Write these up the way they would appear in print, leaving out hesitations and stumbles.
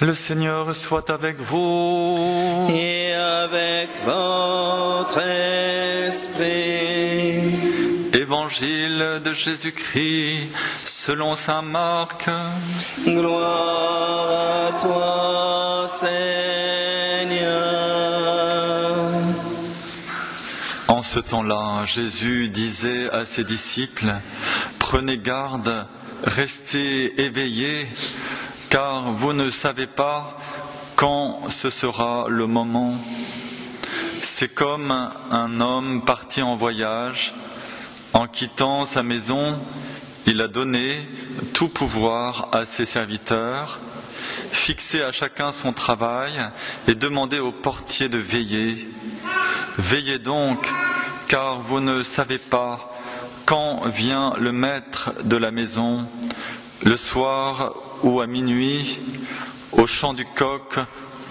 Le Seigneur soit avec vous. Et avec votre esprit. Évangile de Jésus-Christ selon saint Marc. Gloire à toi, Seigneur. En ce temps-là, Jésus disait à ses disciples, « Prenez garde, restez éveillés, car vous ne savez pas quand ce sera le moment. C'est comme un homme parti en voyage. En quittant sa maison, il a donné tout pouvoir à ses serviteurs, fixé à chacun son travail et demandé au portier de veiller. Veillez donc, car vous ne savez pas quand vient le maître de la maison, le soir ou à minuit, au chant du coq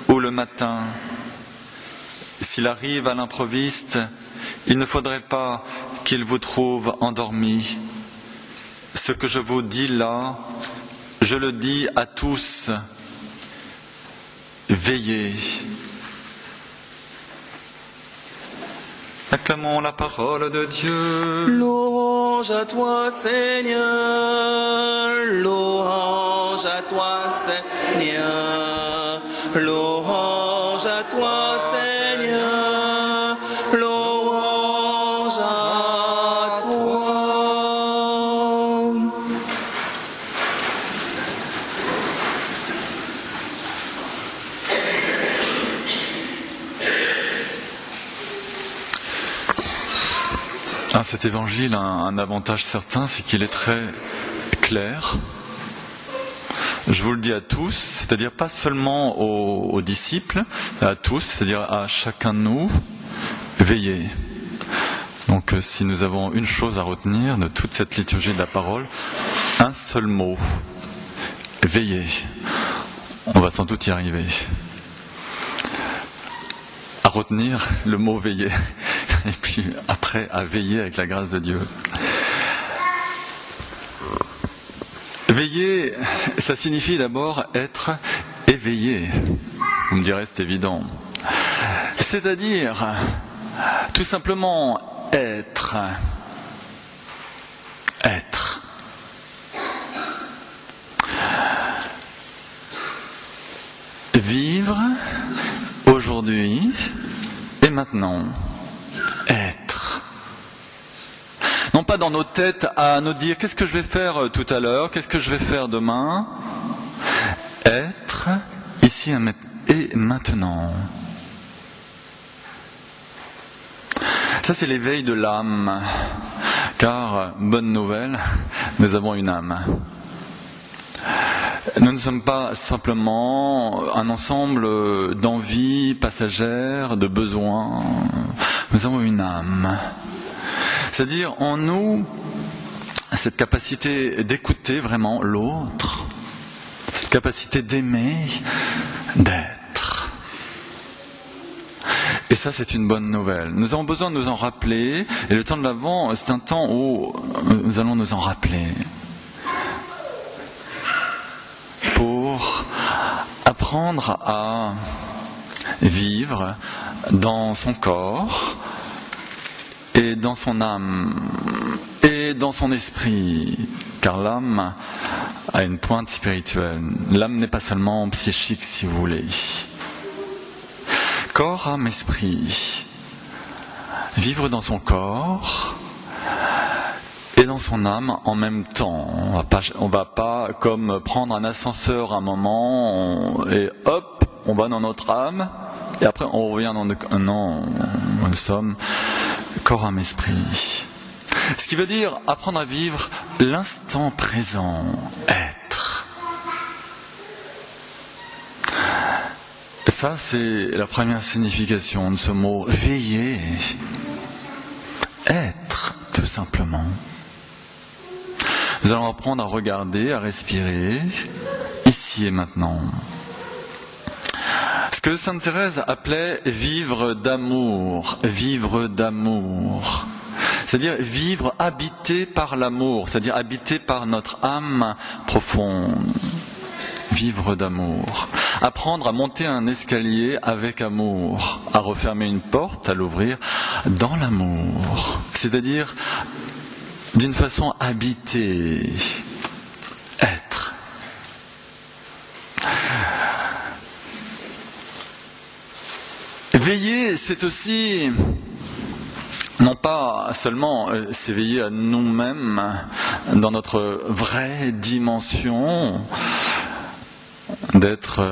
ou le matin. S'il arrive à l'improviste, il ne faudrait pas qu'il vous trouve endormi. Ce que je vous dis là, je le dis à tous. Veillez. » Acclamons la parole de Dieu. Louange à toi, Seigneur. Louange à toi, Seigneur. Louange à toi, Seigneur. Louange à toi. Cet évangile a un avantage certain, c'est qu'il est très clair. Je vous le dis à tous, c'est-à-dire pas seulement aux disciples, à tous, c'est-à-dire à chacun de nous, veillez. Donc si nous avons une chose à retenir de toute cette liturgie de la parole, un seul mot, veillez. On va sans doute y arriver. À retenir le mot veiller. Et puis après à veiller avec la grâce de Dieu. Veiller, ça signifie d'abord être éveillé. Vous me direz, c'est évident. C'est-à-dire, tout simplement, être. Être. Vivre aujourd'hui et maintenant. Être. Non pas dans nos têtes à nous dire qu'est-ce que je vais faire tout à l'heure, qu'est-ce que je vais faire demain. Être ici et maintenant. Ça c'est l'éveil de l'âme. Car, bonne nouvelle, nous avons une âme. Nous ne sommes pas simplement un ensemble d'envies passagères, de besoins. Nous avons une âme. C'est-à-dire en nous, cette capacité d'écouter vraiment l'autre, cette capacité d'aimer, d'être. Et ça, c'est une bonne nouvelle. Nous avons besoin de nous en rappeler, et le temps de l'Avent, c'est un temps où nous allons nous en rappeler. Pour apprendre à vivre dans son corps et dans son âme et dans son esprit, car l'âme a une pointe spirituelle. L'âme n'est pas seulement psychique, si vous voulez. Corps, âme, esprit. Vivre dans son corps et dans son âme en même temps. On va pas comme prendre un ascenseur un moment et hop, on va dans notre âme et après on revient dans non, nous sommes corps, âme, esprit. Ce qui veut dire apprendre à vivre l'instant présent, être. Ça, c'est la première signification de ce mot veiller. Être, tout simplement. Nous allons apprendre à regarder, à respirer, ici et maintenant. Ce que Sainte Thérèse appelait vivre d'amour, c'est-à-dire vivre habité par l'amour, c'est-à-dire habité par notre âme profonde. Vivre d'amour. apprendre à monter un escalier avec amour, à refermer une porte, à l'ouvrir dans l'amour, c'est-à-dire d'une façon habitée, être. Veiller, c'est aussi non pas seulement s'éveiller à nous-mêmes dans notre vraie dimension d'être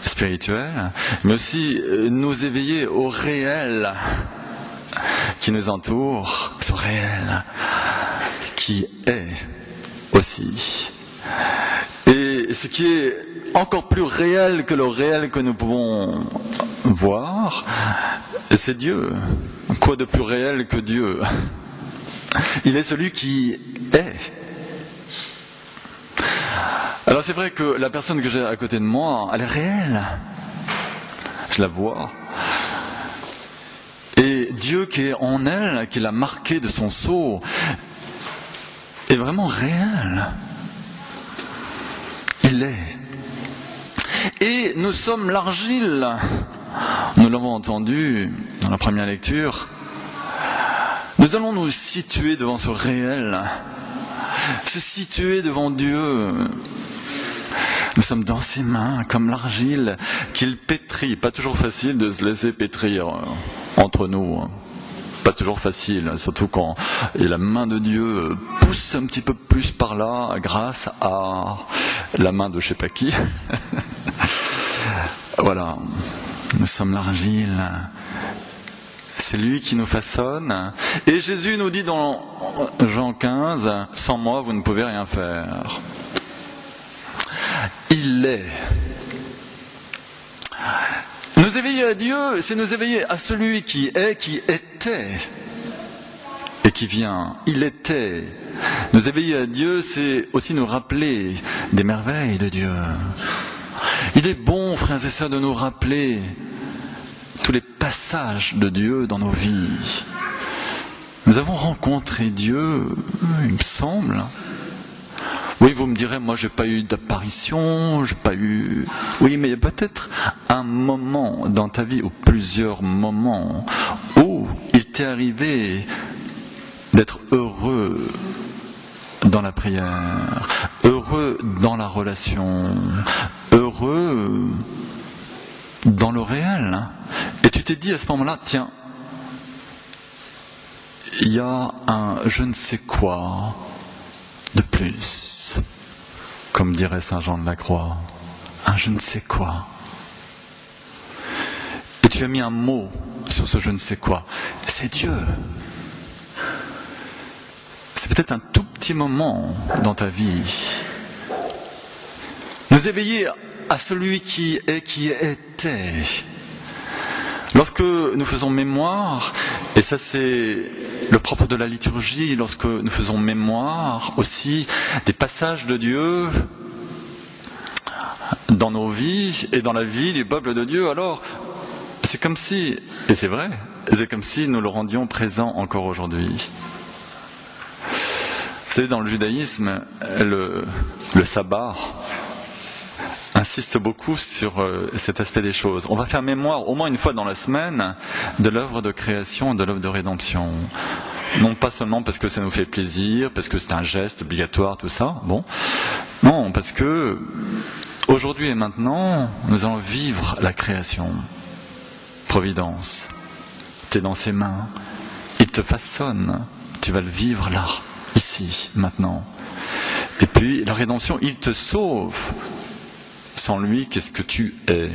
spirituel, mais aussi nous éveiller au réel qui nous entoure, ce réel qui est aussi. Et ce qui est encore plus réel que le réel que nous pouvons voir, c'est Dieu. Quoi de plus réel que Dieu? Il est celui qui est. Alors c'est vrai que la personne que j'ai à côté de moi, elle est réelle. Je la vois. Et Dieu qui est en elle, qui l'a marqué de son sceau, est vraiment réel. Il est. Et nous sommes l'argile. Nous l'avons entendu dans la première lecture. Nous allons nous situer devant ce réel, se situer devant Dieu. Nous sommes dans ses mains, comme l'argile qu'il pétrit. Pas toujours facile de se laisser pétrir entre nous. Pas toujours facile, surtout quand la main de Dieu pousse un petit peu plus par là, grâce à la main de je sais pas qui. Voilà, nous sommes l'argile. C'est lui qui nous façonne. Et Jésus nous dit dans Jean 15, « Sans moi, vous ne pouvez rien faire. » Il est. Nous éveiller à Dieu, c'est nous éveiller à celui qui est, qui était et qui vient. Il était. Nous éveiller à Dieu, c'est aussi nous rappeler des merveilles de Dieu. Il est bon, frères et sœurs, de nous rappeler tous les passages de Dieu dans nos vies. Nous avons rencontré Dieu, il me semble. Oui, vous me direz, moi j'ai pas eu d'apparition, j'ai pas eu... Oui, mais il y a peut-être un moment dans ta vie, ou plusieurs moments, où il t'est arrivé d'être heureux dans la prière, heureux dans la relation, heureux dans le réel. Et tu t'es dit à ce moment-là, tiens, il y a un je ne sais quoi de plus, comme dirait Saint Jean de la Croix, un je ne sais quoi. Et tu as mis un mot sur ce je ne sais quoi, c'est Dieu. C'est peut-être un tout petit moment dans ta vie. Nous éveiller à celui qui est, qui était. Lorsque nous faisons mémoire, et ça c'est le propre de la liturgie, lorsque nous faisons mémoire aussi des passages de Dieu dans nos vies et dans la vie du peuple de Dieu, alors c'est comme si, et c'est vrai, c'est comme si nous le rendions présent encore aujourd'hui. Vous savez, dans le judaïsme, le sabbat insiste beaucoup sur cet aspect des choses. On va faire mémoire au moins une fois dans la semaine de l'œuvre de création et de l'œuvre de rédemption. Non pas seulement parce que ça nous fait plaisir, parce que c'est un geste obligatoire, tout ça, bon. Non, parce que aujourd'hui et maintenant, nous allons vivre la création. Providence. Tu es dans ses mains. Il te façonne. Tu vas le vivre là, ici, maintenant. Et puis, la rédemption, il te sauve. Sans lui, qu'est-ce que tu es?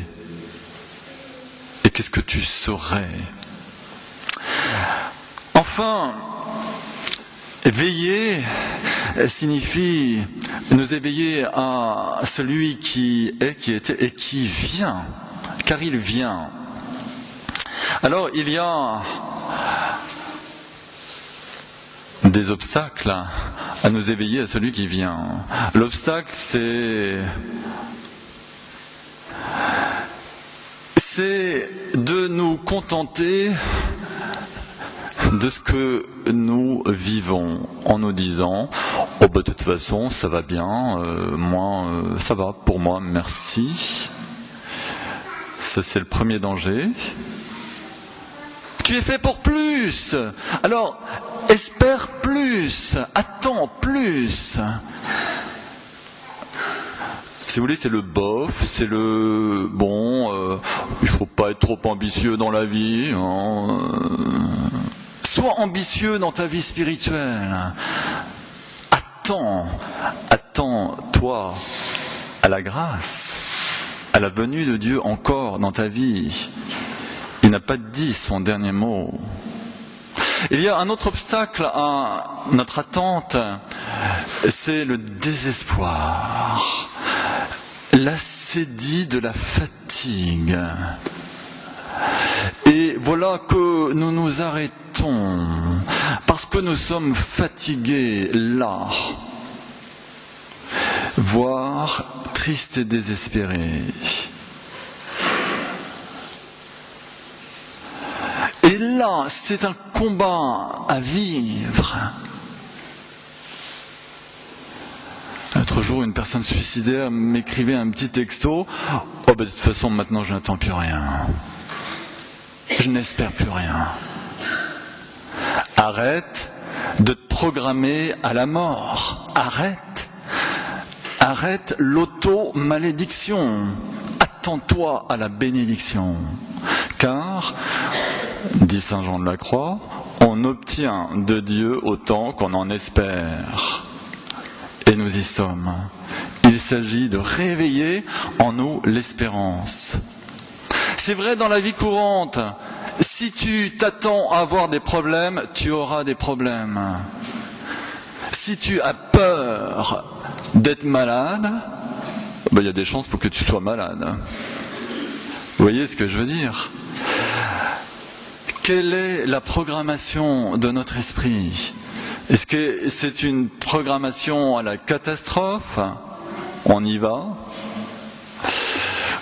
Et qu'est-ce que tu serais? Enfin, veiller signifie nous éveiller à celui qui est, qui était et qui vient, car il vient. Alors, il y a des obstacles à nous éveiller à celui qui vient. L'obstacle, c'est de nous contenter de ce que nous vivons en nous disant « Oh bah de toute façon ça va bien, ça va pour moi, merci ». Ça c'est le premier danger. Tu es fait pour plus, alors espère plus, attends plus. Si vous voulez, c'est le bof, c'est le bon, il faut pas être trop ambitieux dans la vie. Sois ambitieux dans ta vie spirituelle. Attends-toi à la grâce, à la venue de Dieu encore dans ta vie. Il n'a pas dit son dernier mot. Il y a un autre obstacle à notre attente, c'est le désespoir. L'assédie de la fatigue. Et voilà que nous nous arrêtons, parce que nous sommes fatigués là, voire tristes et désespérés. Et là, c'est un combat à vivre. L'autre jour, une personne suicidaire m'écrivait un petit texto. « Oh, de toute façon, maintenant, je n'attends plus rien. Je n'espère plus rien. » Arrête de te programmer à la mort. Arrête l'auto-malédiction. Attends-toi à la bénédiction. Car, dit saint Jean de la Croix, on obtient de Dieu autant qu'on en espère. Et nous y sommes. Il s'agit de réveiller en nous l'espérance. C'est vrai dans la vie courante. Si tu t'attends à avoir des problèmes, tu auras des problèmes. Si tu as peur d'être malade, il y a des chances pour que tu sois malade. Vous voyez ce que je veux dire ? Quelle est la programmation de notre esprit ? Est-ce que c'est une programmation à la catastrophe ? On y va ?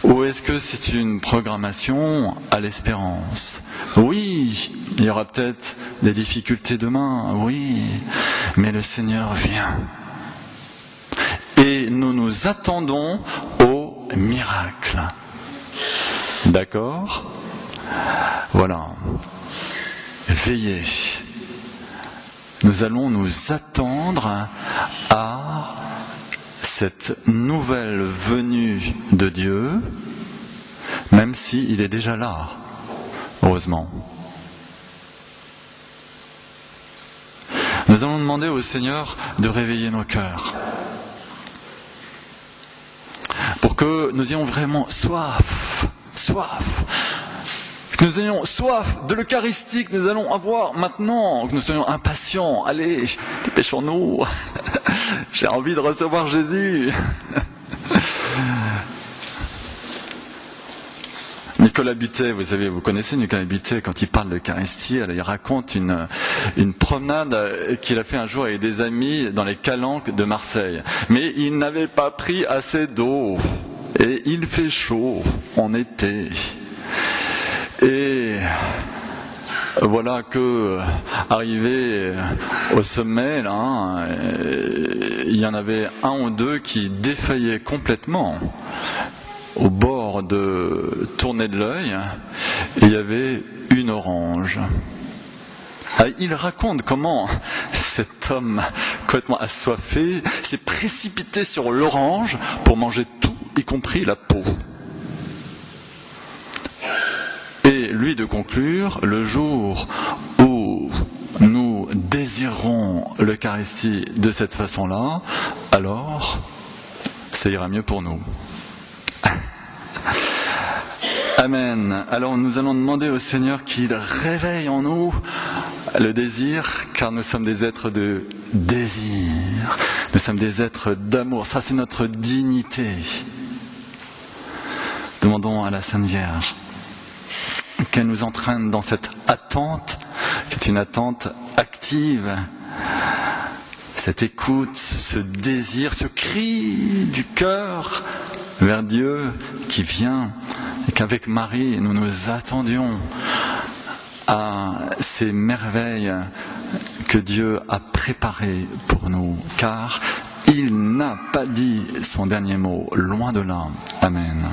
Ou est-ce que c'est une programmation à l'espérance ? Oui, il y aura peut-être des difficultés demain, oui, mais le Seigneur vient. Et nous nous attendons au miracle. D'accord ? Voilà. Veillez. Nous allons nous attendre à cette nouvelle venue de Dieu, même s'il est déjà là, heureusement. Nous allons demander au Seigneur de réveiller nos cœurs, pour que nous ayons vraiment soif, que nous ayons soif de l'Eucharistie, que nous allons avoir maintenant, que nous soyons impatients. Allez, dépêchons-nous. J'ai envie de recevoir Jésus. Nicolas Butet, vous savez, vous connaissez Nicolas Butet, quand il parle de l'Eucharistie, il raconte une promenade qu'il a fait un jour avec des amis dans les Calanques de Marseille. Mais il n'avait pas pris assez d'eau. Et il fait chaud en été. Et voilà que, arrivé au sommet, là, il y en avait un ou deux qui défaillaient complètement. Au bord de tournée de l'œil, il y avait une orange. Il raconte comment cet homme complètement assoiffé s'est précipité sur l'orange pour manger tout, y compris la peau. Et lui de conclure, le jour où nous désirerons l'Eucharistie de cette façon-là, alors ça ira mieux pour nous. Amen. Alors nous allons demander au Seigneur qu'il réveille en nous le désir, car nous sommes des êtres de désir. Nous sommes des êtres d'amour. Ça, c'est notre dignité. Demandons à la Sainte Vierge qu'elle nous entraîne dans cette attente, qui est une attente active. Cette écoute, ce désir, ce cri du cœur vers Dieu qui vient, et qu'avec Marie, nous nous attendions à ces merveilles que Dieu a préparées pour nous, car il n'a pas dit son dernier mot, loin de là. Amen.